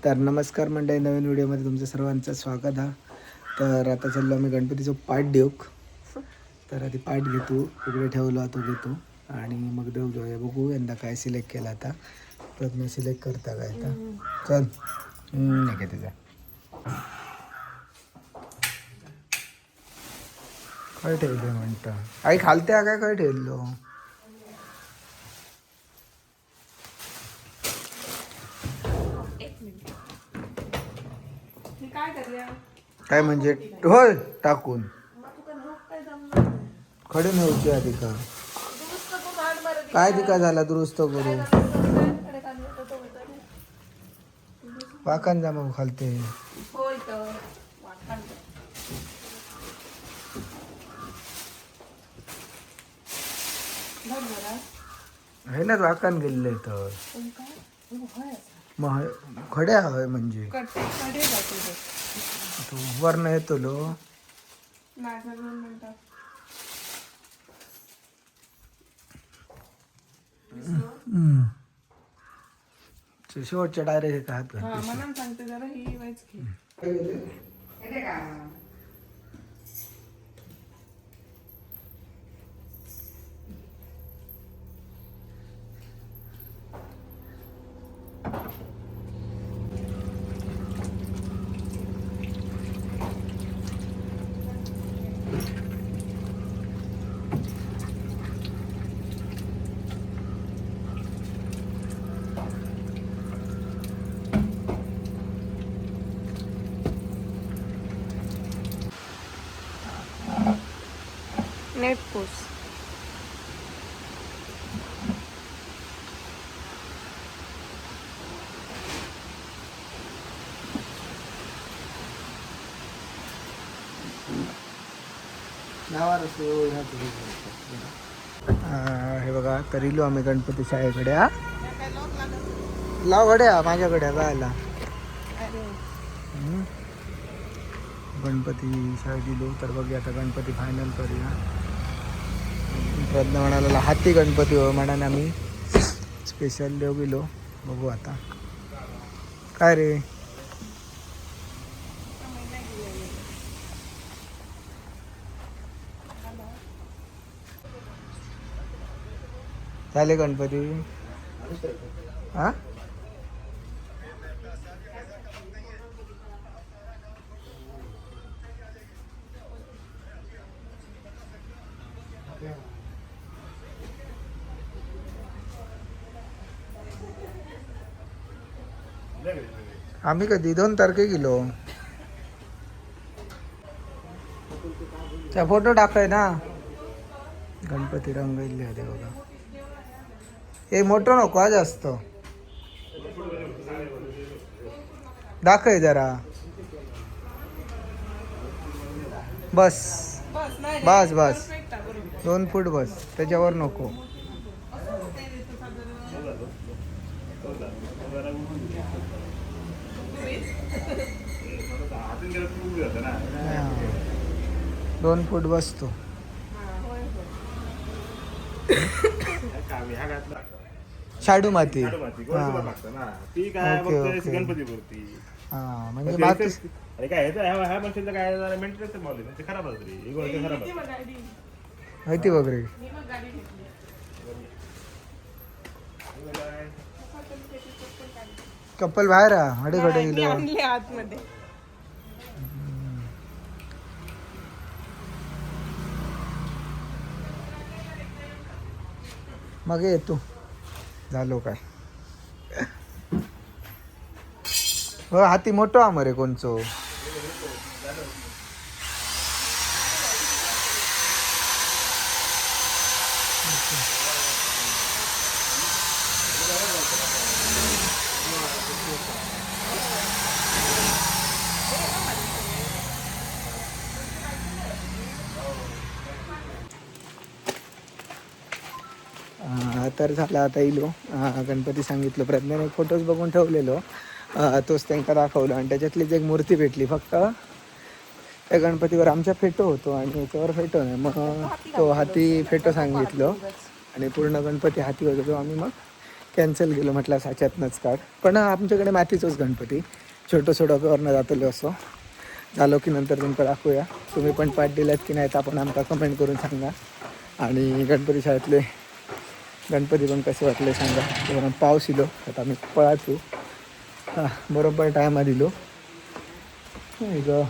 तर नमस्कार मंडळी, नवीन व्हिडिओमध्ये तुमचं सर्वांचं स्वागत आहे. तर आता चाललो आम्ही गणपतीचं पाठ देऊक. तर आधी पाठ घेतो, इकडे ठेवलो तो घेतो आणि मग देऊ जाऊया. बघू यंदा काय सिलेक्ट केला आता. प्रथम सिलेक्ट करता काय आता. चल नाही काय तिचा काय ठेवले म्हणता आई खालत्या काय ठेवलो. काय म्हणजे होय टाकून खडे नव्हते आधी का काय तिका झाला दुरुस्त करू वाकान जा मग खालते हे ना वाकान गेले तर मग खडे हवे म्हणजे वरनं येतो लो शेवटच्या डायरेक्ट हात सांगते जरा ही वाईच घे. नेट पोस हे बघा तर इलो आम्ही गणपती शाळेकडे. हा लाव गड्या माझ्याकडे गायला गणपती शाळेत दिलो. तर बघूया आता गणपती फायनल करूया. प्रज्ञा म्हणाला हाती गणपती हो म्हणाने आम्ही स्पेशल देव गेलो. बघू आता काय रे झाले गणपती. हा आम्ही कधी 2 तारखे गेलो. त्या फोटो टाकाय ना गणपती रंगले होते बघा. हे मोठं नको आज जास्त दाखय जरा बस बस बस 2 फूट बस त्याच्यावर नको. हा, 2 फूट बसतो. शाडू माती गणपती म्हणजे माती काय ह्या मशीनचं काय मेंटेनन्स मावली ते खराब होत रे ही गोष्ट खराब माहिती वगैरे. कपल बाहेर हडे खडे गेलो आतमध्ये मग येतो झालो काय. हो हाती मोठो आमरे कोणचो तर झाला आता इलो. गणपती सांगितलं प्रज्ञाने फोटोज बघून ठेवलेलो. तोच त्यांना दाखवलं आणि त्याच्यातलीच एक मूर्ती भेटली. फक्त त्या गणपतीवर आमच्या फेटो होतो आणि याच्यावर फेटो नाही. मग तो हाती फेटो सांगितलं आणि पूर्ण गणपती हाती होतो. तो आम्ही मग कॅन्सल केलं, म्हटलं साच्यातनंच काढ. पण आमच्याकडे मातीचंच गणपती, छोटं डोक्यावरनं जातलो असो. झालो की नंतर तुमचं दाखवूया. तुम्ही पण पाठ दिलात की नाही तर आपण आमका कमेंट करून सांगा. आणि गणपती शाळेतले गणपती पण कसे वाटले सांगा. तेव्हा पाऊस इलो आता आम्ही पळाचू. हां बरोबर टायमात दिलो. इथं